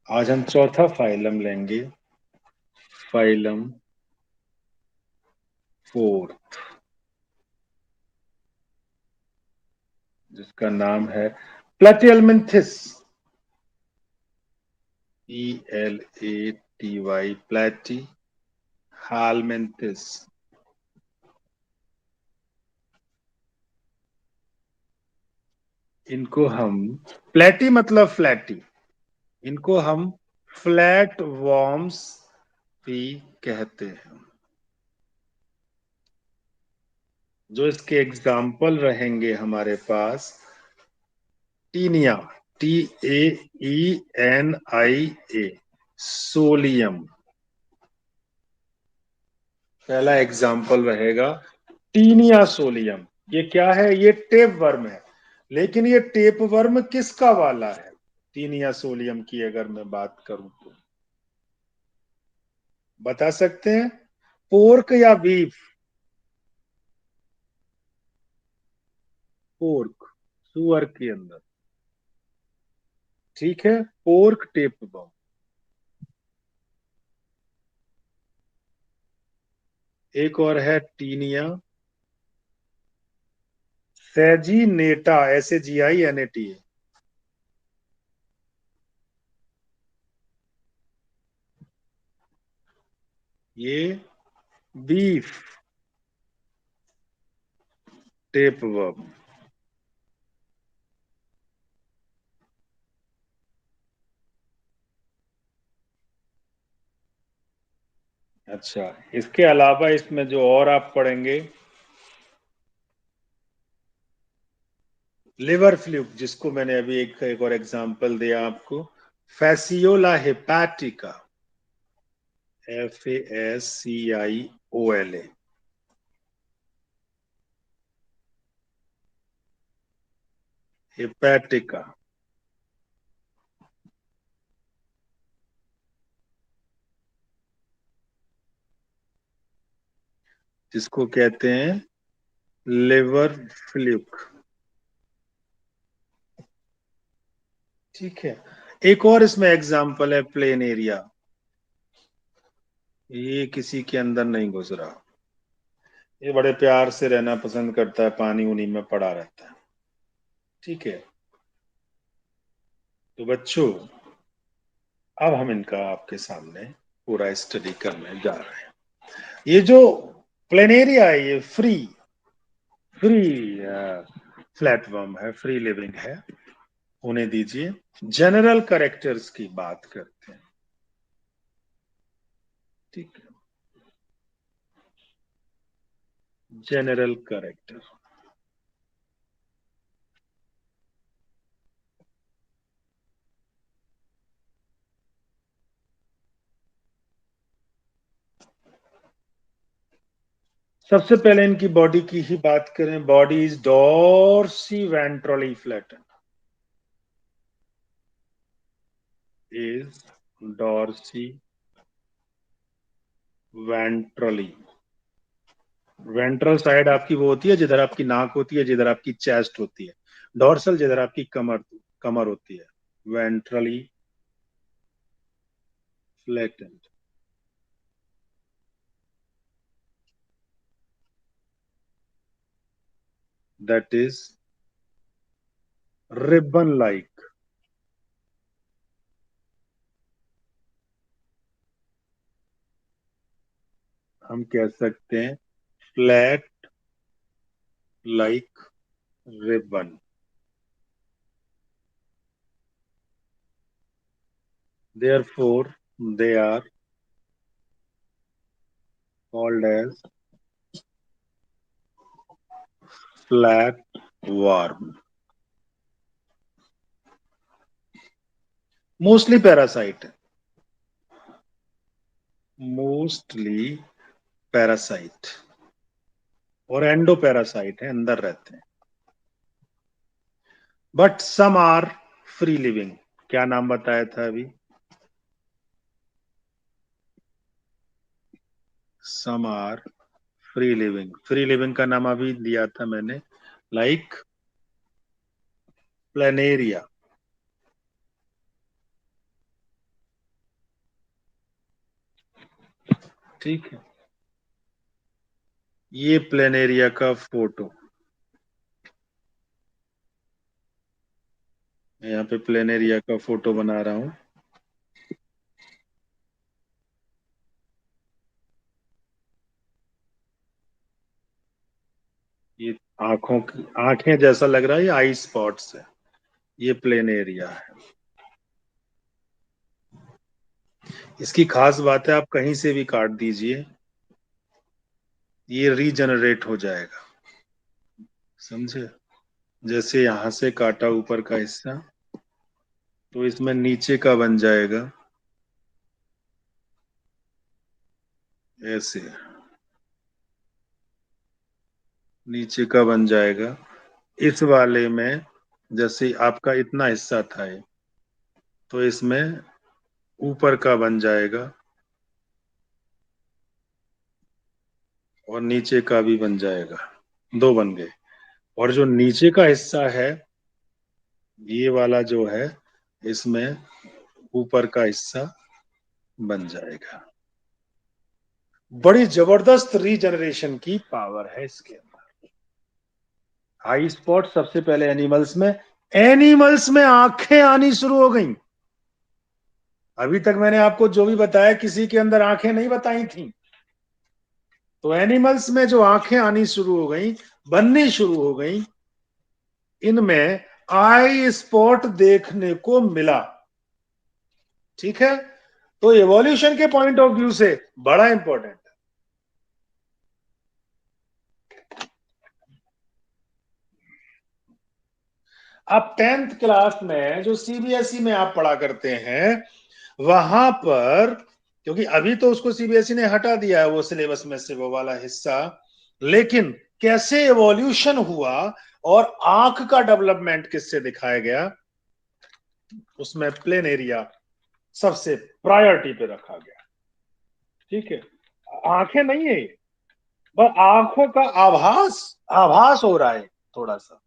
आज हम चौथा फाइलम लेंगे, फाइलम फोर, जिसका नाम है प्लेटियलमिंथिस। Platy, प्लेटी हालमिंथिस। इनको हम प्लेटी मतलब फ्लैटी, इनको हम फ्लैट वॉर्म्स भी कहते हैं। जो इसके एग्जाम्पल रहेंगे हमारे पास, टीनिया, TAENIA, सोलियम। पहला एग्जाम्पल रहेगा टीनिया सोलियम। ये क्या है? ये टेप वर्म है। लेकिन ये टेप वर्म किसका वाला है? टीनिया सोलियम की अगर मैं बात करूं तो बता सकते हैं? पोर्क या बीफ? पोर्क, सुअर के अंदर। ठीक है, पोर्क टेप वर्म। एक और है टीनिया सेजिनेटा, SAGINATA। ये बीफ टेप वर्म। अच्छा, इसके अलावा इसमें जो और आप पढ़ेंगे, लिवर फ्लूक, जिसको मैंने अभी एक और एग्जांपल दिया आपको, फैसियोला हेपाटिका, FASCIOLA। हेपाटिका, जिसको कहते हैं लिवर फ्लूक। ठीक है, एक और इसमें एग्जांपल है प्लेन एरिया। ये किसी के अंदर नहीं घुस रहा, ये बड़े प्यार से रहना पसंद करता है, पानी उनी में पड़ा रहता है। ठीक है, तो बच्चों, अब हम इनका आपके सामने पूरा स्टडी करने जा रहे हैं। ये जो प्लेनेरिया है, ये फ्री फ्री फ्लैटवर्म है, फ्री लिविंग है, होने दीजिए। जनरल करेक्टर्स की बात करते हैं। ठीक है, जनरल करेक्टर। सबसे पहले इनकी बॉडी की ही बात करें। Body is dorsiventrally flatten, is dorsiventrally. Ventral side आपकी वो होती है जिधर आपकी नाक होती है, जिधर आपकी चेस्ट होती है। डॉर्सल जिधर आपकी कमर कमर होती है। Ventrally flatten, that is ribbon like. हम कह सकते हैं flat like ribbon. Therefore, they are called as flat worm. Mostly parasite है, मोस्टली पैरासाइट और एंडो पैरासाइट है, अंदर रहते हैं। But some are free living. क्या नाम बताया था अभी? Some are free living. Free living का नाम अभी दिया था मैंने, लाइक प्लेनेरिया। ठीक है, ये प्लेनेरिया का फोटो, मैं यहाँ पे प्लेनेरिया का फोटो बना रहा हूँ। ये आंखों की, आंखें जैसा लग रहा है, ये आई स्पॉट्स है, ये प्लेनेरिया है। इसकी खास बात है, आप कहीं से भी काट दीजिए, ये रीजनरेट हो जाएगा। समझे? जैसे यहां से काटा ऊपर का हिस्सा, तो इसमें नीचे का बन जाएगा ऐसे, नीचे का बन जाएगा। इस वाले में जैसे आपका इतना हिस्सा था ये, तो इसमें ऊपर का बन जाएगा और नीचे का भी बन जाएगा, दो बन गए। और जो नीचे का हिस्सा है, ये वाला जो है, इसमें ऊपर का हिस्सा बन जाएगा। बड़ी जबरदस्त रीजनरेशन की पावर है इसके अंदर। आई स्पॉट सबसे पहले एनिमल्स में, एनिमल्स में आंखें आनी शुरू हो गई। अभी तक मैंने आपको जो भी बताया, किसी के अंदर आंखें नहीं बताई थी। तो एनिमल्स में जो आंखें आनी शुरू हो गई, बननी शुरू हो गई, इनमें आई स्पॉट देखने को मिला। ठीक है, तो एवोल्यूशन के पॉइंट ऑफ व्यू से बड़ा इंपॉर्टेंट। अब 10th क्लास में जो सीबीएसई में आप पढ़ा करते हैं, वहां पर, क्योंकि अभी तो उसको सीबीएसई ने हटा दिया है वो सिलेबस में से वो वाला हिस्सा, लेकिन कैसे एवोल्यूशन हुआ और आंख का डेवलपमेंट किससे दिखाया गया, उसमें प्लेन एरिया सबसे प्रायोरिटी पे रखा गया। ठीक है, आंखें नहीं है ये, बस आंखों का आभास, आभास हो रहा है थोड़ा सा।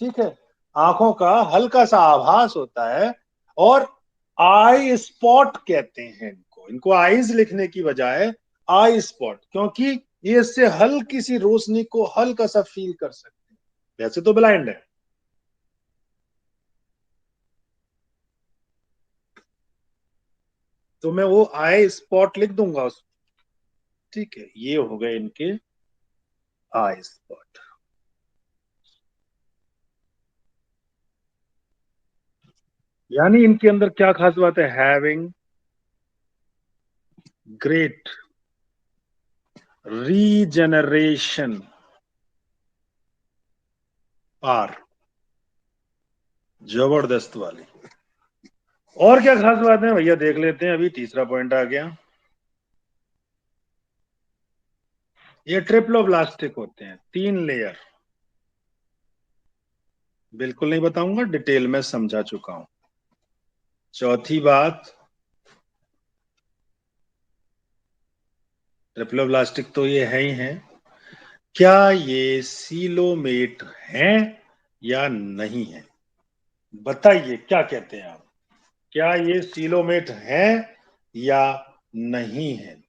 ठीक है, आंखों का हल्का सा आभास होता है। और आई स्पॉट कहते हैं इनको, इनको आईज लिखने की बजाय आई स्पॉट, क्योंकि ये इससे हल्की सी रोशनी को हल्का सा फील कर सकते हैं। वैसे तो ब्लाइंड है। तो मैं वो आई स्पॉट लिख दूंगा उस। ठीक है, ये हो गए इनके आई स्पॉट। यानी इनके अंदर क्या खास बात है, हैविंग ग्रेट रीजनरेशन पार, जबरदस्त वाली। और क्या खास बात है भैया, देख लेते हैं। अभी तीसरा पॉइंट आ गया, ये ट्रिप्लोब्लास्टिक होते हैं, 3 लेयर। बिल्कुल नहीं बताऊंगा, डिटेल में समझा चुका हूं। चौथी बात, ट्रिप्लोब्लास्टिक तो ये है ही है, क्या ये सीलोमेट हैं या नहीं है? बताइए क्या कहते हैं आप, क्या ये सीलोमेट हैं या नहीं है?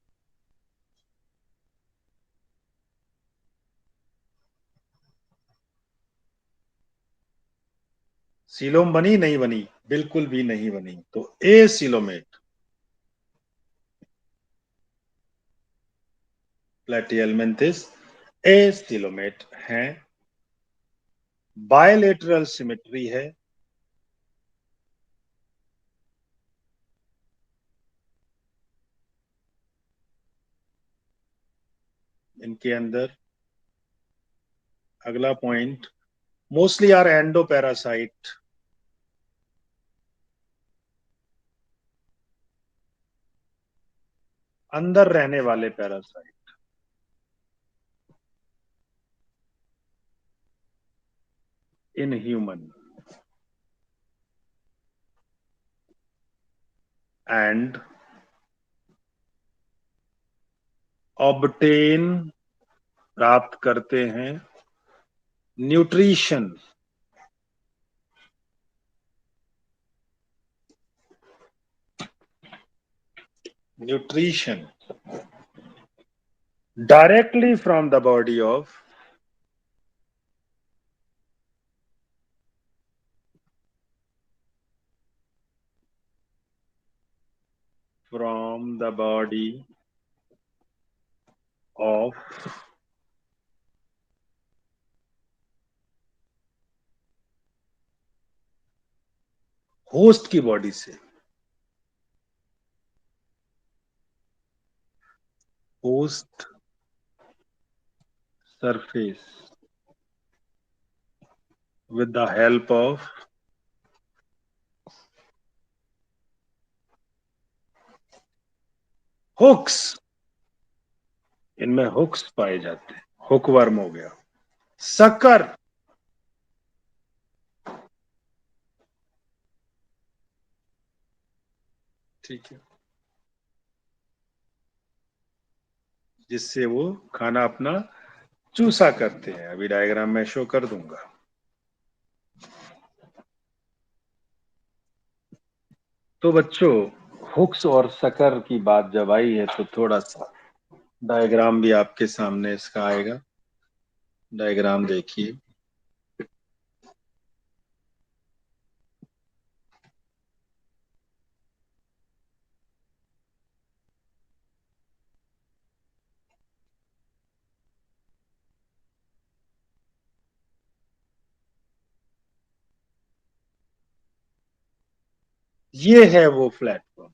सीलोम बनी नहीं बनी? बिल्कुल भी नहीं बनी, तो acoelomate. Platyhelminthes acoelomate है, बायलेटरल सिमेट्री है, इनके अंदर। अगला point, mostly are endoparasite, अंदर रहने वाले parasite. In human and obtain, प्राप्त करते हैं, nutrition, nutrition directly from the body of from the body of host की बॉडी से host surface with the help of hooks इनमें हुक्स पाए जाते हैं हुक वर्म हो गया सकर ठीक है जिससे वो खाना अपना चूसा करते हैं अभी डायग्राम में शो कर दूंगा तो बच्चों हुक्स और सकर की बात जब आई है तो थोड़ा सा डायग्राम भी आपके सामने इसका आएगा डायग्राम देखिए ये है वो प्लेटफॉर्म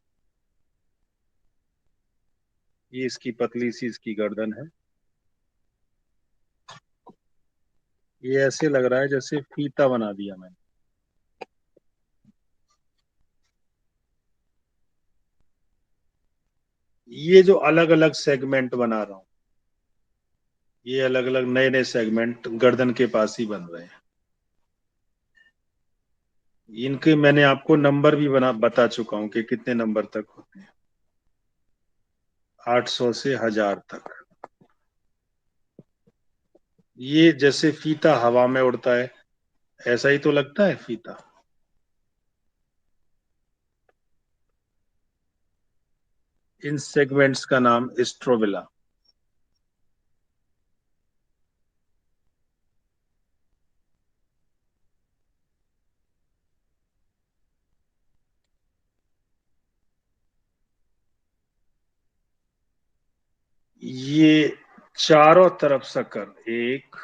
ये इसकी पतली सी इसकी गर्दन है ये ऐसे लग रहा है जैसे फीता बना दिया मैंने ये जो अलग अलग सेगमेंट बना रहा हूं ये अलग अलग नए नए सेगमेंट गर्दन के पास ही बन रहे हैं इनके मैंने आपको नंबर भी बता चुका हूं कि कितने नंबर तक होते हैं 800 से 1000 तक ये जैसे फीता हवा में उड़ता है ऐसा ही तो लगता है फीता इन सेगमेंट्स का नाम स्ट्रोबिला ये चारों तरफ सकर 1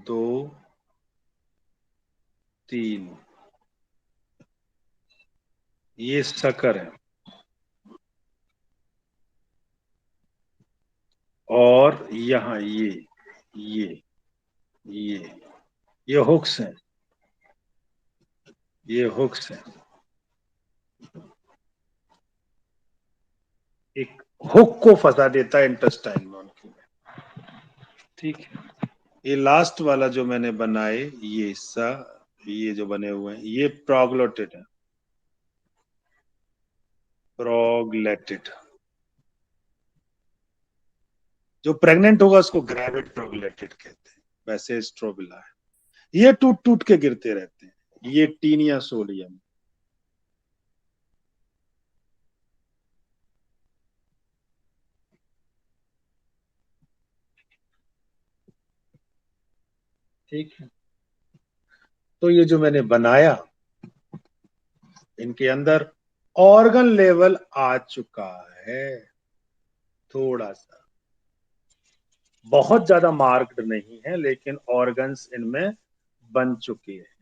2 3 ये सकर है और यहाँ ये ये ये हुक्स है ये हुक्स है एक हुक को फंसा देता है इंटेस्टाइन में उनकी ठीक है ये लास्ट वाला जो मैंने बनाए ये हिस्सा ये जो बने हुए हैं ये प्रोग्लोटिड है प्रोग्लेटिड जो प्रेग्नेंट होगा उसको ग्रेविड प्रोग्लेटिड कहते हैं वैसे स्ट्रोबिला है ये टूट टूट के गिरते रहते हैं ये टीनिया सोडियम ठीक है तो ये जो मैंने बनाया इनके अंदर ऑर्गन लेवल आ चुका है थोड़ा सा बहुत ज्यादा मार्क्ड नहीं है लेकिन ऑर्गन्स इनमें बन चुके हैं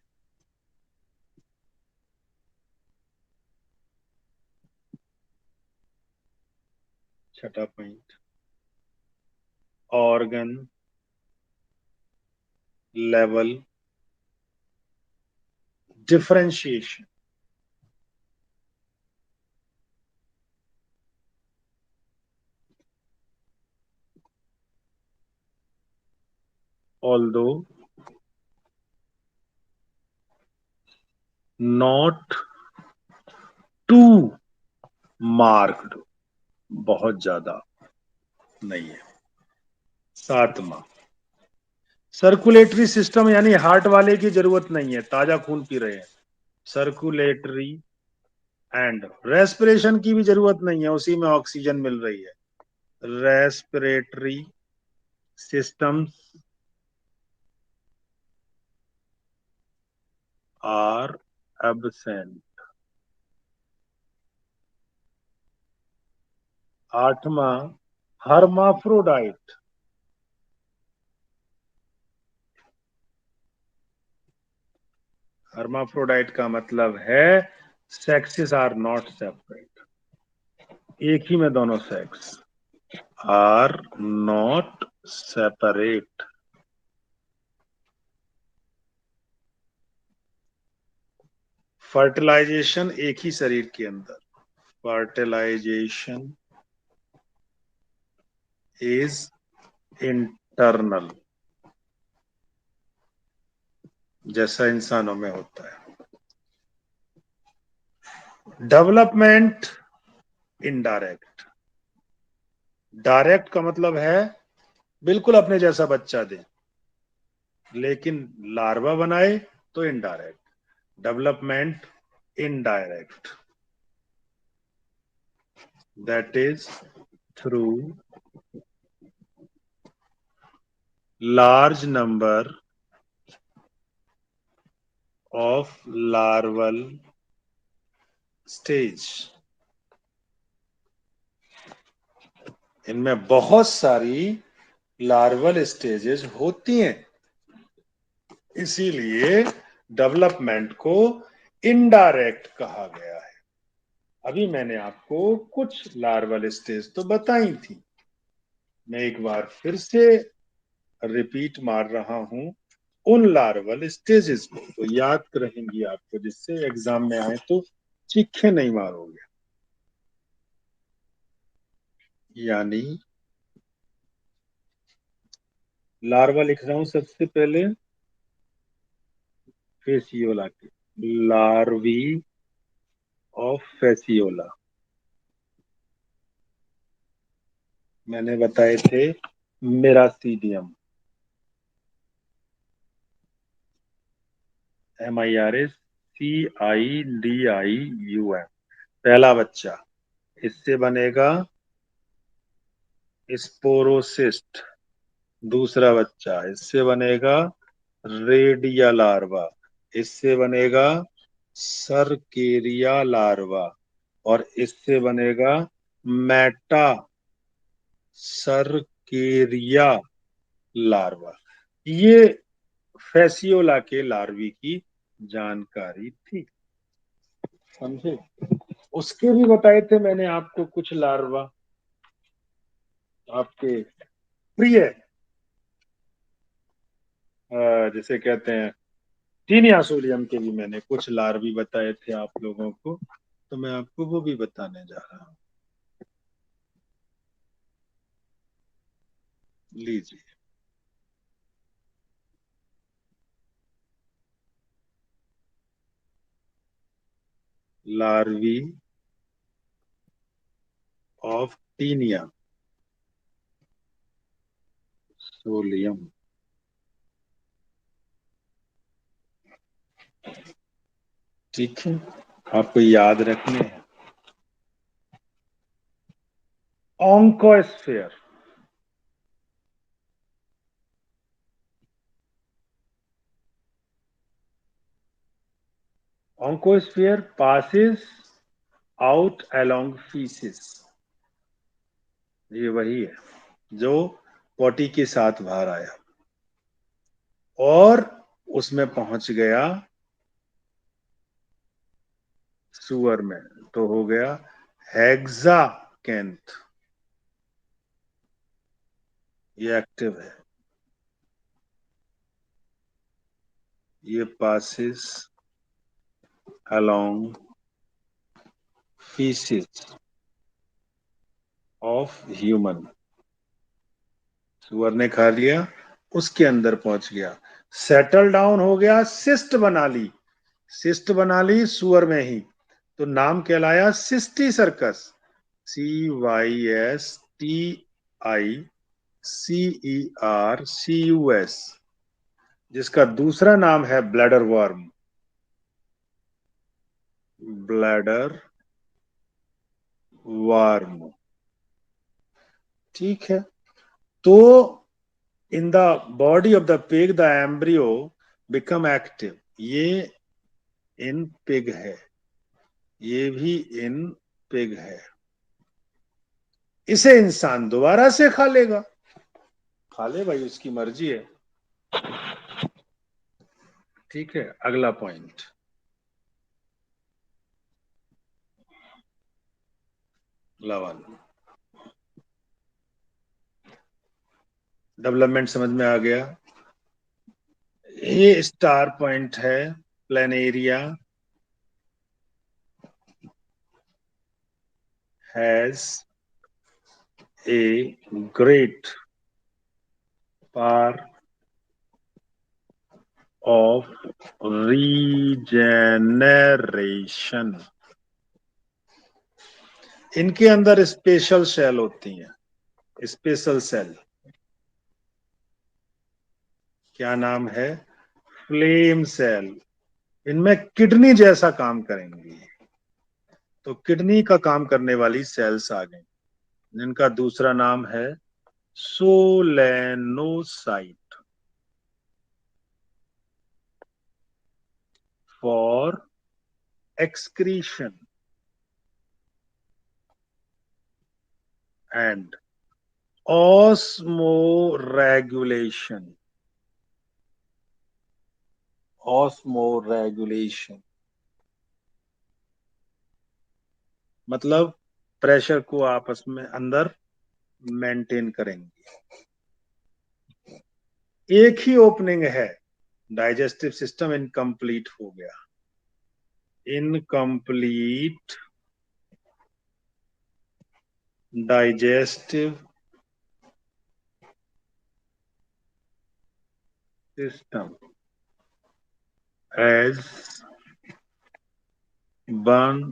छठा point organ level differentiation although not too marked बहुत ज्यादा नहीं है सातवां सर्कुलेटरी सिस्टम यानी हार्ट वाले की जरूरत नहीं है ताजा खून पी रहे हैं सर्कुलेटरी एंड रेस्पिरेशन की भी जरूरत नहीं है उसी में ऑक्सीजन मिल रही है रेस्पिरेटरी systems are absent। आठवां, hermaphrodite। hermaphrodite का मतलब है sexes are not separate, एक ही में दोनों sex. are not separate। Fertilisation एक ही शरीर के अंदर। फर्टिलाइजेशन इज इंटरनल, जैसा इंसानों में होता है। Development indirect. डायरेक्ट का मतलब है बिल्कुल अपने जैसा बच्चा दे, लेकिन लार्वा बनाए तो indirect. Development indirect, that is through large number of larval stage. इनमें बहुत सारी लार्वल स्टेजेस होती हैं, इसीलिए डेवलपमेंट को इनडायरेक्ट कहा गया है। अभी मैंने आपको कुछ लार्वल स्टेज तो बताई थी, मैं एक बार फिर से रिपीट मार रहा हूं उन लार्वल स्टेजेस को, तो याद रहेंगी आपको, जिससे एग्जाम में आए तो चीखे नहीं मारोगे। यानी लार्वा लिख रहा हूं सबसे पहले, फेसियोला के, लार्वी ऑफ फेसियोला मैंने बताए थे मेरासीडियम, MIRACIDIUM। पहला बच्चा, इससे बनेगा स्पोरोसिस्ट। दूसरा बच्चा, इससे बनेगा रेडिया लार्वा। इससे बनेगा सरकेरिया लार्वा। और इससे बनेगा मेटा सरकेरिया लार्वा। ये फेसियोला के लार्वी की जानकारी थी, समझे। उसके भी बताए थे मैंने आपको कुछ लार्वा, आपके प्रिय जिसे कहते हैं टीनिया सोडियम के भी मैंने कुछ लार्वी बताए थे आप लोगों को, तो मैं आपको वो भी बताने जा रहा हूँ। लीजिए, लार्वी ऑफ टीनिया सोलियम। ठीक है, आपको याद रखने हैं। ऑन्कोस्फेयर, ऑन्कोस्फेयर पासिस आउट अलोंग फीसिस। ये वही है जो पॉटी के साथ बाहर आया और उसमें पहुंच गया सुअर में, तो हो गया हेक्सा कैंथ। ये एक्टिव है, ये passes along faeces of human. सुअर ने खा लिया, उसके अंदर पहुंच गया, सेटल डाउन हो गया, सिस्ट बना ली। सिस्ट बना ली सुअर में ही, तो नाम कहलाया सिस्टी सर्कस। CYSTICERCUS, जिसका दूसरा नाम है ब्लैडर वर्म। Bladder worm. ठीक है, तो in the body of the pig the embryo become active, ये इन पिग है, ये भी इन पिग है, इसे इंसान दोबारा से खा लेगा, खा ले भाई, उसकी मर्जी है। ठीक है, अगला पॉइंट, 11, डेवलपमेंट समझ में आ गया। ये स्टार पॉइंट है, planaria has a great power of regeneration, इनके अंदर स्पेशल सेल होती हैं, स्पेशल सेल, क्या नाम है, फ्लेम सेल, इनमें किडनी जैसा काम करेंगी, तो किडनी का काम करने वाली सेल्स आ गई, जिनका दूसरा नाम है solenocyte, for excretion and osmoregulation, osmoregulation मतलब प्रेशर को आपस में अंदर मेंटेन करेंगे। एक ही ओपनिंग है, डाइजेस्टिव सिस्टम इनकम्प्लीट हो गया, incomplete digestive system as one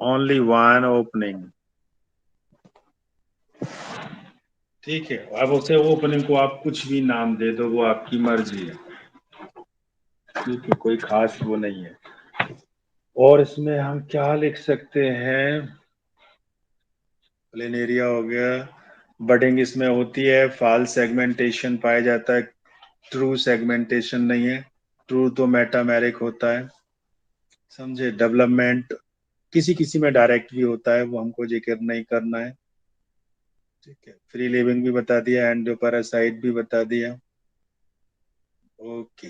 only one opening. ठीक है, अब उसे ओपनिंग को आप कुछ भी नाम दे दो, वो आपकी मर्जी है, ठीक है, कोई खास वो नहीं है। और इसमें हम क्या लिख सकते हैं, प्लेनेरिया हो गया, बडिंग इसमें होती है, फाल सेगमेंटेशन पाया जाता है, ट्रू सेगमेंटेशन नहीं है, ट्रू तो मेटामेरिक होता है, समझे। डेवलपमेंट किसी किसी में डायरेक्ट भी होता है, वो हमको जिक्र नहीं करना है। ठीक है, फ्री लिविंग भी बता दिया, एंडोपैरासाइट भी बता दिया। ओके।